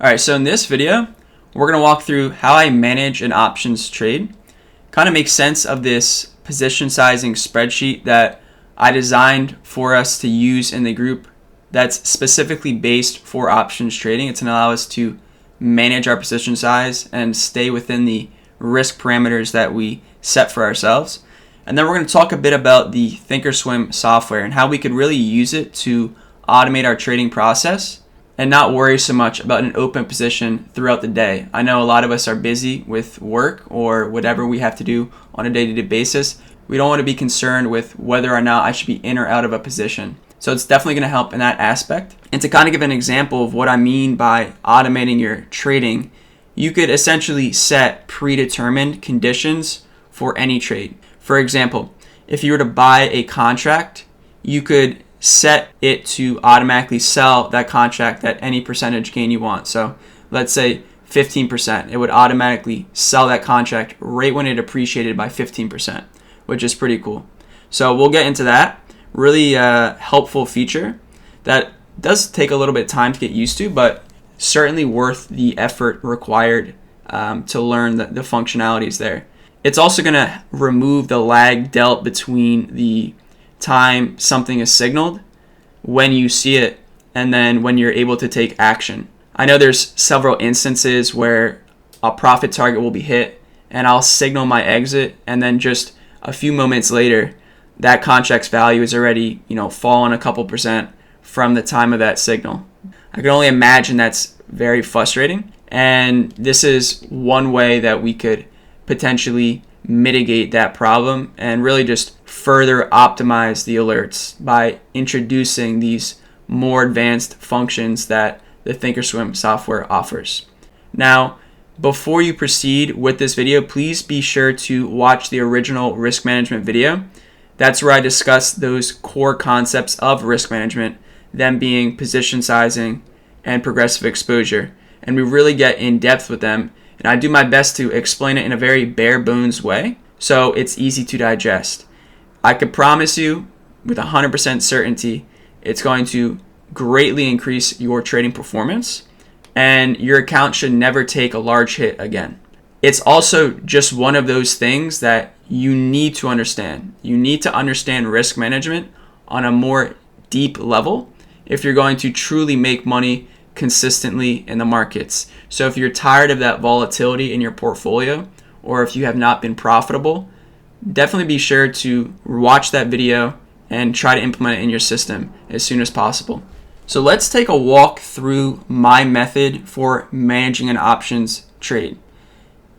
Alright, so in this video, we're going to walk through how I manage an options trade, kind of make sense of this position sizing spreadsheet that I designed for us to use in the group that's specifically based for options trading. It's going to allow us to manage our position size and stay within the risk parameters that we set for ourselves. And then we're going to talk a bit about the Thinkorswim software and how we could really use it to automate our trading process and not worry so much about an open position throughout the day. I know a lot of us are busy with work or whatever we have to do on a day-to-day basis. We don't want to be concerned with whether or not I should be in or out of a position. So it's definitely going to help in that aspect. And to kind of give an example of what I mean by automating your trading, you could essentially set predetermined conditions for any trade. For example, if you were to buy a contract, you could set it to automatically sell that contract at any percentage gain you want. So let's say 15%. It would automatically sell that contract right when it appreciated by 15%, which is pretty cool. So we'll get into that. Really helpful feature that does take a little bit of time to get used to, but certainly worth the effort required to learn the functionalities there. It's also going to remove the lag dealt between the time something is signaled when you see it and then when you're able to take action. I know there's several instances where a profit target will be hit and I'll signal my exit, and then just a few moments later that contract's value is already, fallen a couple percent from the time of that signal. I can only imagine that's very frustrating, and this is one way that we could potentially mitigate that problem and really just further optimize the alerts by introducing these more advanced functions that the Thinkorswim software offers. Now, before you proceed with this video, please be sure to watch the original risk management video. That's where I discuss those core concepts of risk management, them being position sizing and progressive exposure. And we really get in depth with them. And I do my best to explain it in a very bare bones way so it's easy to digest. I could promise you with 100% certainty it's going to greatly increase your trading performance, and your account should never take a large hit again. It's also just one of those things that you need to understand. You need to understand risk management on a more deep level if you're going to truly make money consistently in the markets. So if you're tired of that volatility in your portfolio, or if you have not been profitable, definitely be sure to watch that video and try to implement it in your system as soon as possible. So let's take a walk through my method for managing an options trade.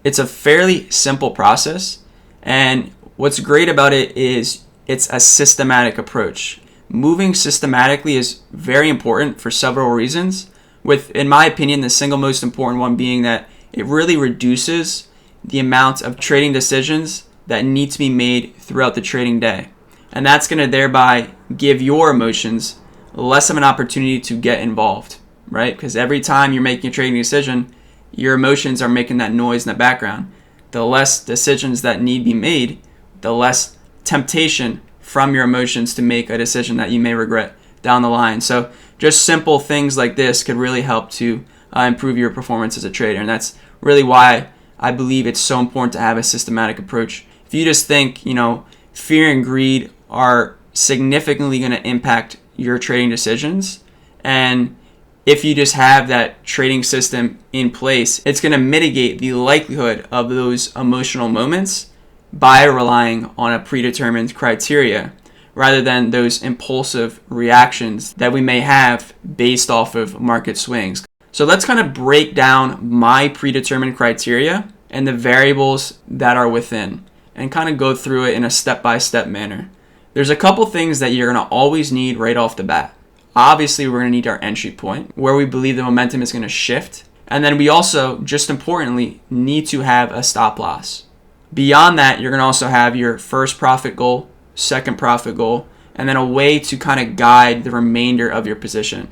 It's a fairly simple process, and what's great about it is it's a systematic approach. Moving systematically is very important for several reasons, with, in my opinion, the single most important one being that it really reduces the amount of trading decisions that need to be made throughout the trading day. And that's going to thereby give your emotions less of an opportunity to get involved, right? Because every time you're making a trading decision, your emotions are making that noise in the background. The less decisions that need be made, the less temptation from your emotions to make a decision that you may regret down the line. So just simple things like this could really help to improve your performance as a trader. And that's really why I believe it's so important to have a systematic approach. If you just think, fear and greed are significantly going to impact your trading decisions, and if you just have that trading system in place, it's going to mitigate the likelihood of those emotional moments by relying on a predetermined criteria rather than those impulsive reactions that we may have based off of market swings. So let's kind of break down my predetermined criteria and the variables that are within and kind of go through it in a step-by-step manner. There's a couple things that you're going to always need right off the bat. Obviously, we're going to need our entry point where we believe the momentum is going to shift. And then we also, just importantly, need to have a stop loss. Beyond that, you're going to also have your first profit goal, second profit goal, and then a way to kind of guide the remainder of your position.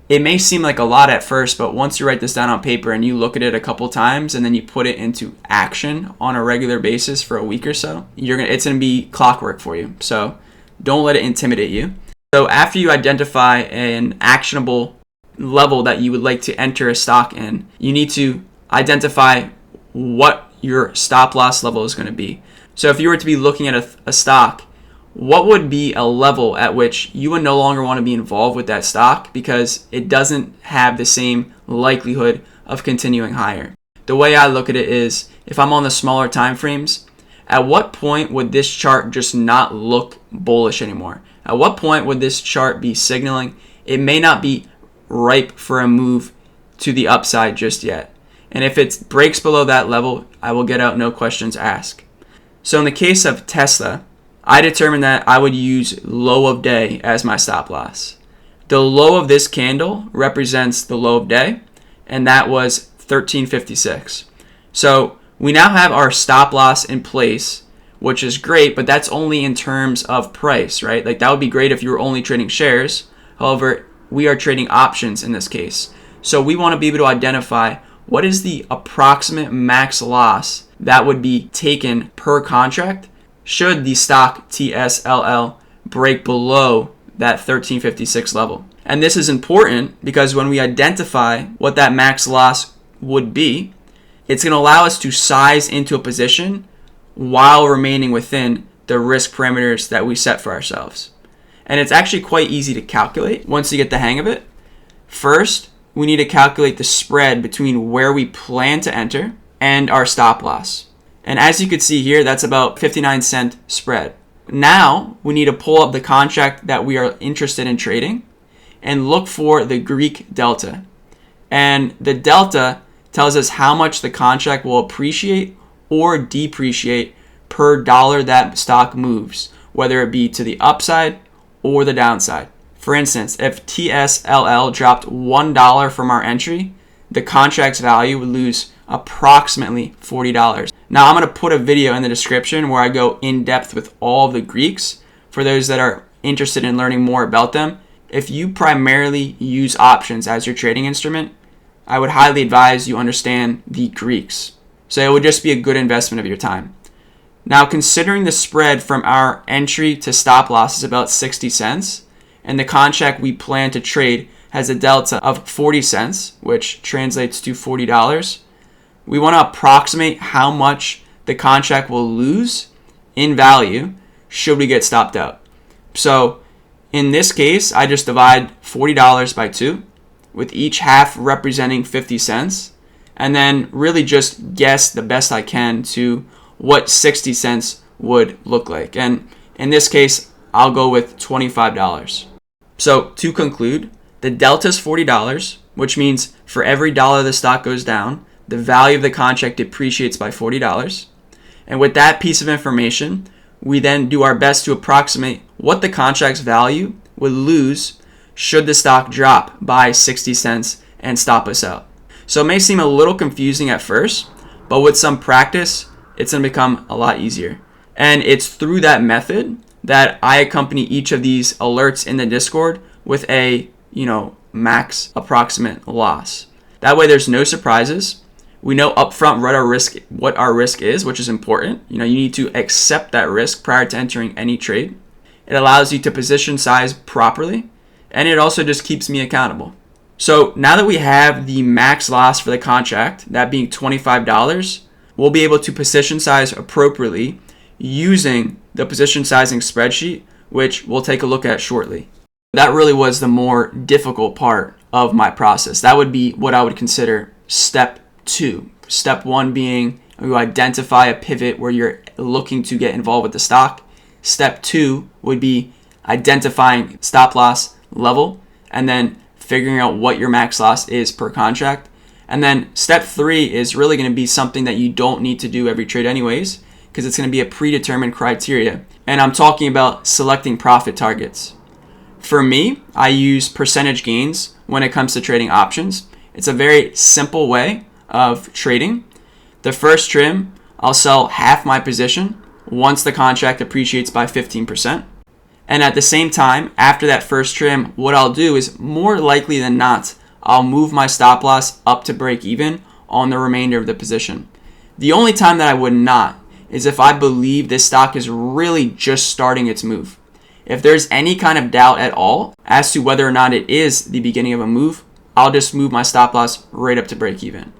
It may seem like a lot at first, but once you write this down on paper and you look at it a couple times and then you put it into action on a regular basis for a week or so, it's going to be clockwork for you. So don't let it intimidate you. So after you identify an actionable level that you would like to enter a stock in, you need to identify what your stop loss level is going to be. So if you were to be looking at a stock, what would be a level at which you would no longer want to be involved with that stock because it doesn't have the same likelihood of continuing higher? The way I look at it is, if I'm on the smaller time frames, at what point would this chart just not look bullish anymore? At what point would this chart be signaling it may not be ripe for a move to the upside just yet? And if it breaks below that level, I will get out, no questions asked. So in the case of Tesla, I determined that I would use low of day as my stop loss. The low of this candle represents the low of day, and that was 1356. So we now have our stop loss in place, which is great, but that's only in terms of price, right? Like that would be great if you were only trading shares. However, we are trading options in this case. So we want to be able to identify what is the approximate max loss that would be taken per contract should the stock TSLL break below that 1356 level. And this is important because when we identify what that max loss would be, it's going to allow us to size into a position while remaining within the risk parameters that we set for ourselves. And it's actually quite easy to calculate once you get the hang of it. First, we need to calculate the spread between where we plan to enter and our stop loss. And as you can see here, that's about 59-cent spread. Now, we need to pull up the contract that we are interested in trading and look for the Greek delta. And the delta tells us how much the contract will appreciate or depreciate per dollar that stock moves, whether it be to the upside or the downside. For instance, if TSLL dropped $1 from our entry, the contract's value would lose approximately $40. Now I'm going to put a video in the description where I go in depth with all of the Greeks for those that are interested in learning more about them. If you primarily use options as your trading instrument, I would highly advise you understand the Greeks. So it would just be a good investment of your time. Now, considering the spread from our entry to stop loss is about 60 cents, and the contract we plan to trade has a delta of 40 cents, which translates to $40, we want to approximate how much the contract will lose in value should we get stopped out. So in this case, I just divide $40 by 2, with each half representing 50 cents, and then really just guess the best I can to what 60 cents would look like. And in this case, I'll go with $25. So to conclude, the delta is $40, which means for every dollar the stock goes down, the value of the contract depreciates by $40. And with that piece of information, we then do our best to approximate what the contract's value would lose should the stock drop by 60 cents and stop us out. So it may seem a little confusing at first, but with some practice, it's going to become a lot easier. And it's through that method that I accompany each of these alerts in the Discord with a, max approximate loss. That way there's no surprises. We know upfront what our risk is, which is important. You need to accept that risk prior to entering any trade. It allows you to position size properly, and it also just keeps me accountable. So now that we have the max loss for the contract, that being $25, we'll be able to position size appropriately using the position sizing spreadsheet, which we'll take a look at shortly. That really was the more difficult part of my process. That would be what I would consider step 2. Step 1 being you identify a pivot where you're looking to get involved with the stock. Step 2 would be identifying stop loss level and then figuring out what your max loss is per contract. And then step 3 is really going to be something that you don't need to do every trade anyways, because it's going to be a predetermined criteria. And I'm talking about selecting profit targets. For me, I use percentage gains when it comes to trading options. It's a very simple way of trading. The first trim, I'll sell half my position once the contract appreciates by 15%. And at the same time, after that first trim, what I'll do is more likely than not, I'll move my stop loss up to break even on the remainder of the position. The only time that I would not is if I believe this stock is really just starting its move. If there's any kind of doubt at all as to whether or not it is the beginning of a move, I'll just move my stop loss right up to break even.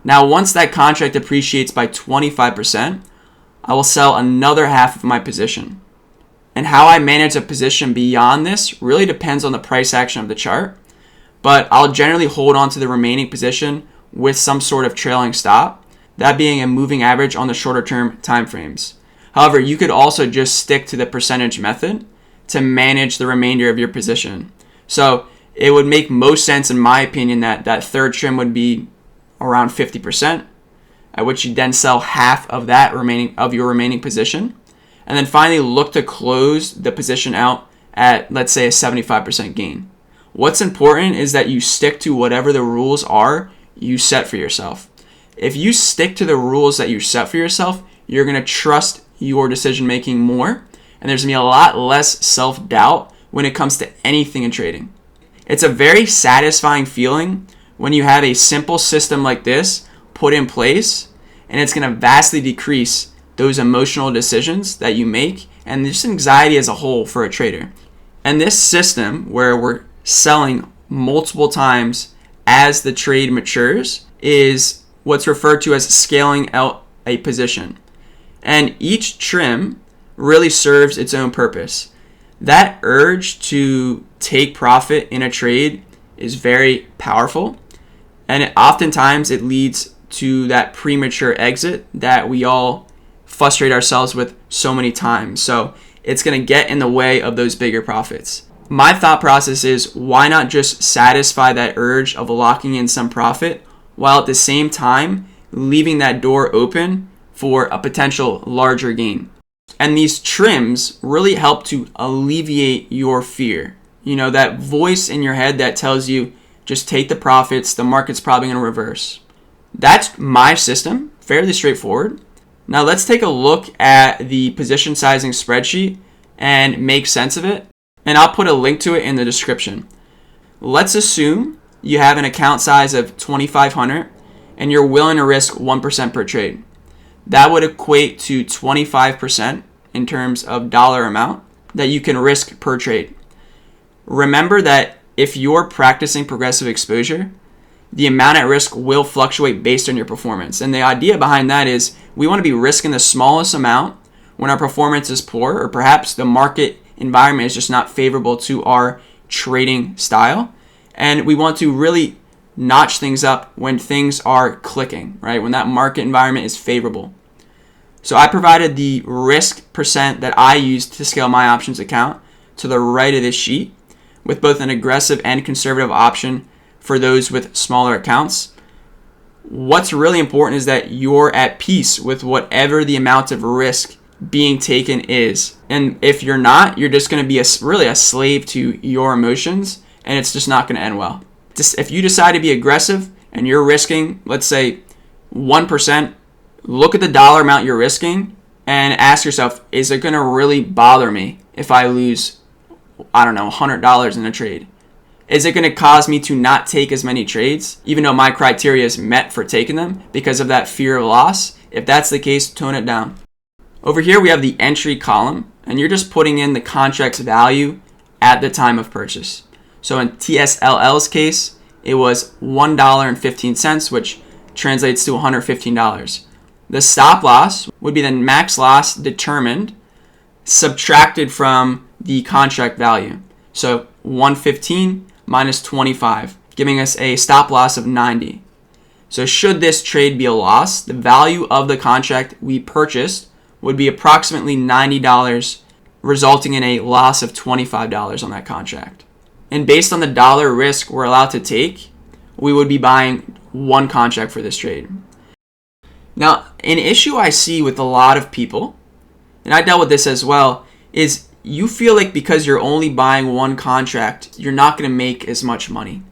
Now, once that contract appreciates by 25%, I will sell another half of my position. And how I manage a position beyond this really depends on the price action of the chart, but I'll generally hold on to the remaining position with some sort of trailing stop, that being a moving average on the shorter term time frames. However, you could also just stick to the percentage method to manage the remainder of your position. So it would make most sense, in my opinion, that third trim would be around 50%, at which you then sell half of that your remaining position. And then finally look to close the position out at, let's say, a 75% gain. What's important is that you stick to whatever the rules are you set for yourself. If you stick to the rules that you set for yourself, you're going to trust your decision making more, and there's going to be a lot less self-doubt when it comes to anything in trading. It's a very satisfying feeling when you have a simple system like this put in place, and it's going to vastly decrease those emotional decisions that you make and just anxiety as a whole for a trader. And this system, where we're selling multiple times as the trade matures, is what's referred to as scaling out a position. And each trim really serves its own purpose. That urge to take profit in a trade is very powerful, and oftentimes it leads to that premature exit that we all frustrate ourselves with so many times. So it's going to get in the way of those bigger profits. My thought process is, why not just satisfy that urge of locking in some profit while at the same time leaving that door open for a potential larger gain? And these trims really help to alleviate your fear. You know, that voice in your head that tells you, just take the profits, the market's probably going to reverse. That's my system, fairly straightforward. Now let's take a look at the position sizing spreadsheet and make sense of it. And I'll put a link to it in the description. Let's assume you have an account size of 2,500 and you're willing to risk 1% per trade. That would equate to 25% in terms of dollar amount that you can risk per trade. Remember that if you're practicing progressive exposure, the amount at risk will fluctuate based on your performance. And the idea behind that is we want to be risking the smallest amount when our performance is poor, or perhaps the market environment is just not favorable to our trading style. And we want to really notch things up when things are clicking, right? When that market environment is favorable. So I provided the risk percent that I used to scale my options account to the right of this sheet, with both an aggressive and conservative option for those with smaller accounts. What's really important is that you're at peace with whatever the amount of risk being taken is. And if you're not, you're just going to be really a slave to your emotions, and it's just not going to end well. If you decide to be aggressive and you're risking, let's say 1%, look at the dollar amount you're risking and ask yourself, is it going to really bother me if I lose, $100 in a trade? Is it going to cause me to not take as many trades, even though my criteria is met for taking them because of that fear of loss? If that's the case, tone it down. Over here, we have the entry column, and you're just putting in the contract's value at the time of purchase. So in TSLL's case, it was $1.15, which translates to $115. The stop loss would be the max loss determined, subtracted from the contract value. So 115 minus 25, giving us a stop loss of 90. So should this trade be a loss, the value of the contract we purchased would be approximately $90, resulting in a loss of $25 on that contract. And based on the dollar risk we're allowed to take, we would be buying one contract for this trade. Now, an issue I see with a lot of people, and I dealt with this as well, is you feel like because you're only buying one contract, you're not going to make as much money.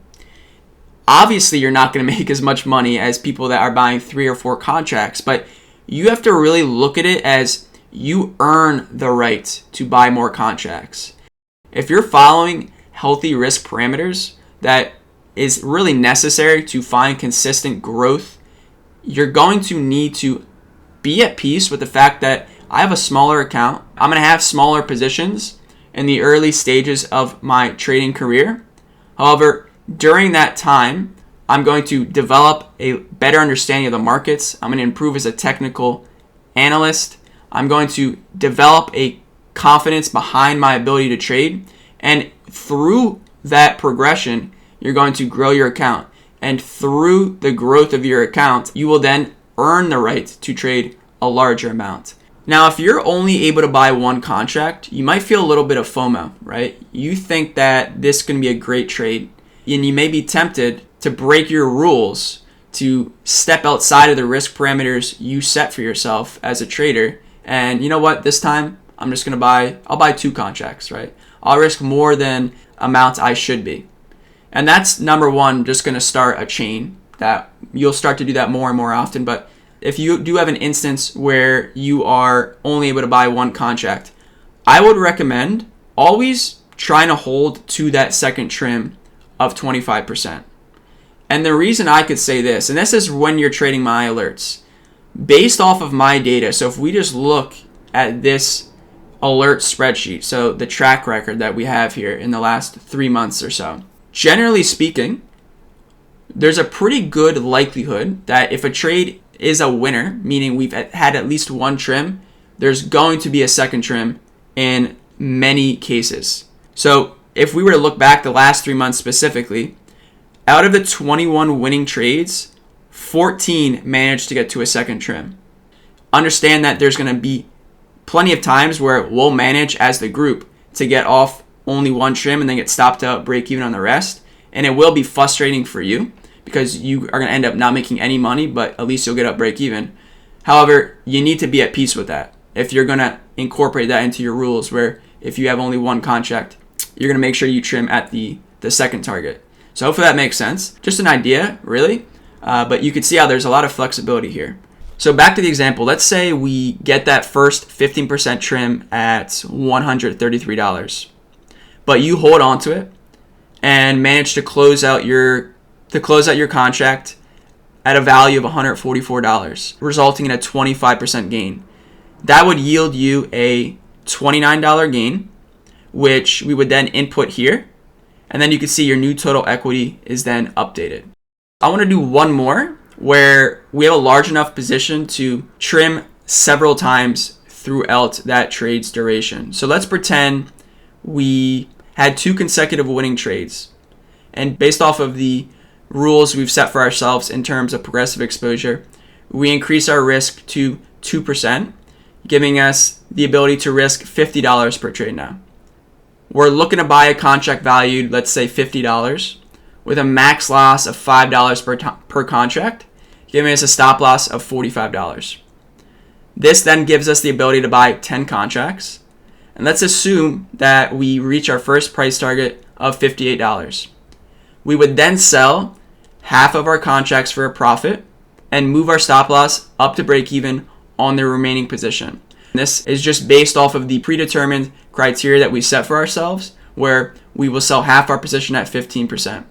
Obviously, you're not going to make as much money as people that are buying 3 or 4 contracts, but you have to really look at it as you earn the right to buy more contracts. If you're following healthy risk parameters that is really necessary to find consistent growth, you're going to need to be at peace with the fact that I have a smaller account. I'm going to have smaller positions in the early stages of my trading career. However, During that time, I'm going to develop a better understanding of the markets. I'm going to improve as a technical analyst. I'm going to develop a confidence behind my ability to trade. And through that progression, you're going to grow your account. And through the growth of your account, you will then earn the right to trade a larger amount. Now, if you're only able to buy one contract, you might feel a little bit of FOMO, right? You think that this can be a great trade, and you may be tempted to break your rules, to step outside of the risk parameters you set for yourself as a trader. And you know what? This time, I'll buy 2 contracts, right? I'll risk more than amount I should be. And that's number one, just going to start a chain that you'll start to do that more and more often. But if you do have an instance where you are only able to buy one contract, I would recommend always trying to hold to that second trim of 25%. And the reason I could say this, and this is when you're trading my alerts, based off of my data. So if we just look at this alert spreadsheet, so the track record that we have here in the last 3 months or so, generally speaking, there's a pretty good likelihood that if a trade is a winner, meaning we've had at least one trim, there's going to be a second trim in many cases. So if we were to look back the last 3 months specifically, out of the 21 winning trades, 14 managed to get to a second trim. Understand that there's going to be plenty of times where we'll manage as the group to get off only one trim and then get stopped out, break even on the rest. And it will be frustrating for you because you are going to end up not making any money, but at least you'll get up break even. However, you need to be at peace with that. If you're going to incorporate that into your rules, where if you have only one contract, you're going to make sure you trim at the second target. So hopefully that makes sense. Just an idea, really. But you can see how there's a lot of flexibility here. So back to the example. Let's say we get that first 15% trim at $133. But you hold on to it and manage to close out your contract at a value of $144, resulting in a 25% gain. That would yield you a $29 gain, which we would then input here. And then you can see your new total equity is then updated. I want to do one more where we have a large enough position to trim several times throughout that trade's duration. So let's pretend we had 2 consecutive winning trades. And based off of the rules we've set for ourselves in terms of progressive exposure, we increase our risk to 2%, giving us the ability to risk $50 per trade now. We're looking to buy a contract valued, let's say $50, with a max loss of $5 per contract, giving us a stop loss of $45. This then gives us the ability to buy 10 contracts. And let's assume that we reach our first price target of $58. We would then sell half of our contracts for a profit and move our stop loss up to break even on the remaining position. This is just based off of the predetermined criteria that we set for ourselves, where we will sell half our position at 15%.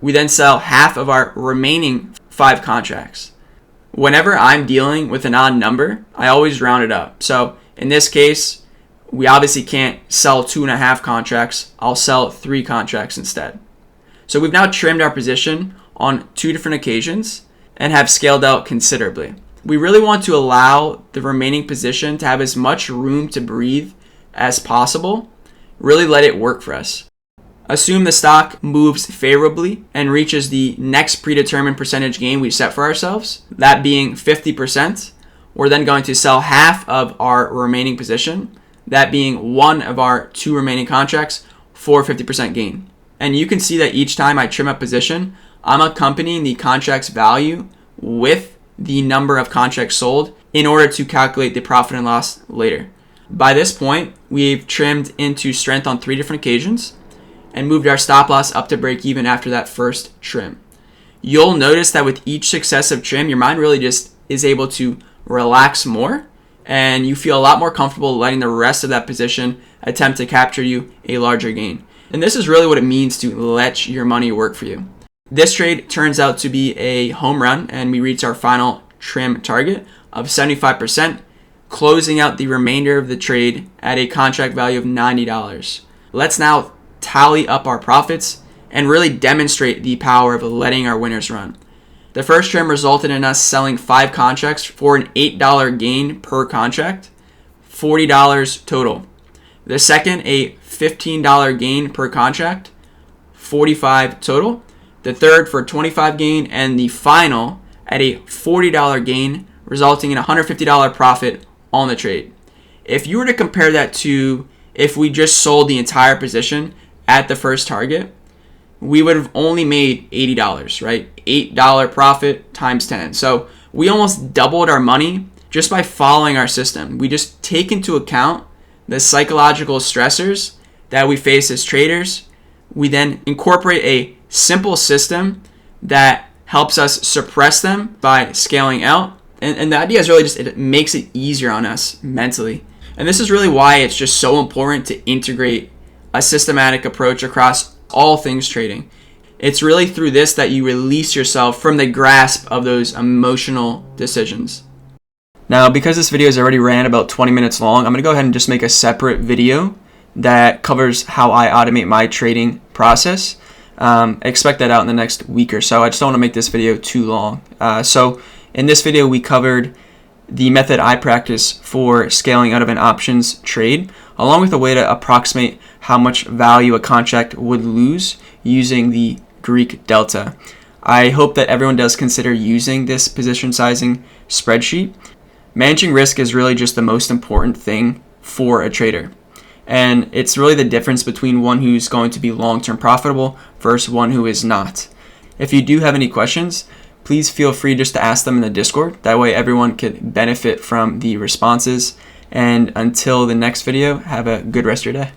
We then sell half of our remaining 5 contracts. Whenever I'm dealing with an odd number, I always round it up. So in this case, we obviously can't sell 2.5 contracts. I'll sell 3 contracts instead. So we've now trimmed our position on 2 different occasions and have scaled out considerably. We really want to allow the remaining position to have as much room to breathe as possible. Really let it work for us. Assume the stock moves favorably and reaches the next predetermined percentage gain we set for ourselves, that being 50%. We're then going to sell half of our remaining position, that being one of our 2 remaining contracts, for 50% gain. And you can see that each time I trim a position, I'm accompanying the contract's value with the number of contracts sold in order to calculate the profit and loss later. By this point, we've trimmed into strength on 3 different occasions and moved our stop loss up to break even after that first trim. You'll notice that with each successive trim, your mind really just is able to relax more, and you feel a lot more comfortable letting the rest of that position attempt to capture you a larger gain. And this is really what it means to let your money work for you. This trade turns out to be a home run, and we reach our final trim target of 75%, closing out the remainder of the trade at a contract value of $90. Let's now tally up our profits and really demonstrate the power of letting our winners run. The first trade resulted in us selling 5 contracts for an $8 gain per contract, $40 total. The second, a $15 gain per contract, $45 total. The third for a $25 gain, and the final at a $40 gain, resulting in a $150 profit on the trade. If you were to compare that to if we just sold the entire position at the first target, we would have only made $80, right? $8 profit times 10. So we almost doubled our money just by following our system. We just take into account the psychological stressors that we face as traders. We then incorporate a simple system that helps us suppress them by scaling out. And the idea is really just it makes it easier on us mentally. And this is really why it's just so important to integrate a systematic approach across all things trading. It's really through this that you release yourself from the grasp of those emotional decisions. Now, because this video has already ran about 20 minutes long, I'm going to go ahead and just make a separate video that covers how I automate my trading process. Expect that out in the next week or so. I just don't want to make this video too long. So in this video, we covered the method I practice for scaling out of an options trade, along with a way to approximate how much value a contract would lose using the Greek delta. I hope that everyone does consider using this position sizing spreadsheet. Managing risk is really just the most important thing for a trader. And it's really the difference between one who's going to be long-term profitable versus one who is not. If you do have any questions, please feel free just to ask them in the Discord. That way everyone could benefit from the responses. And until the next video, have a good rest of your day.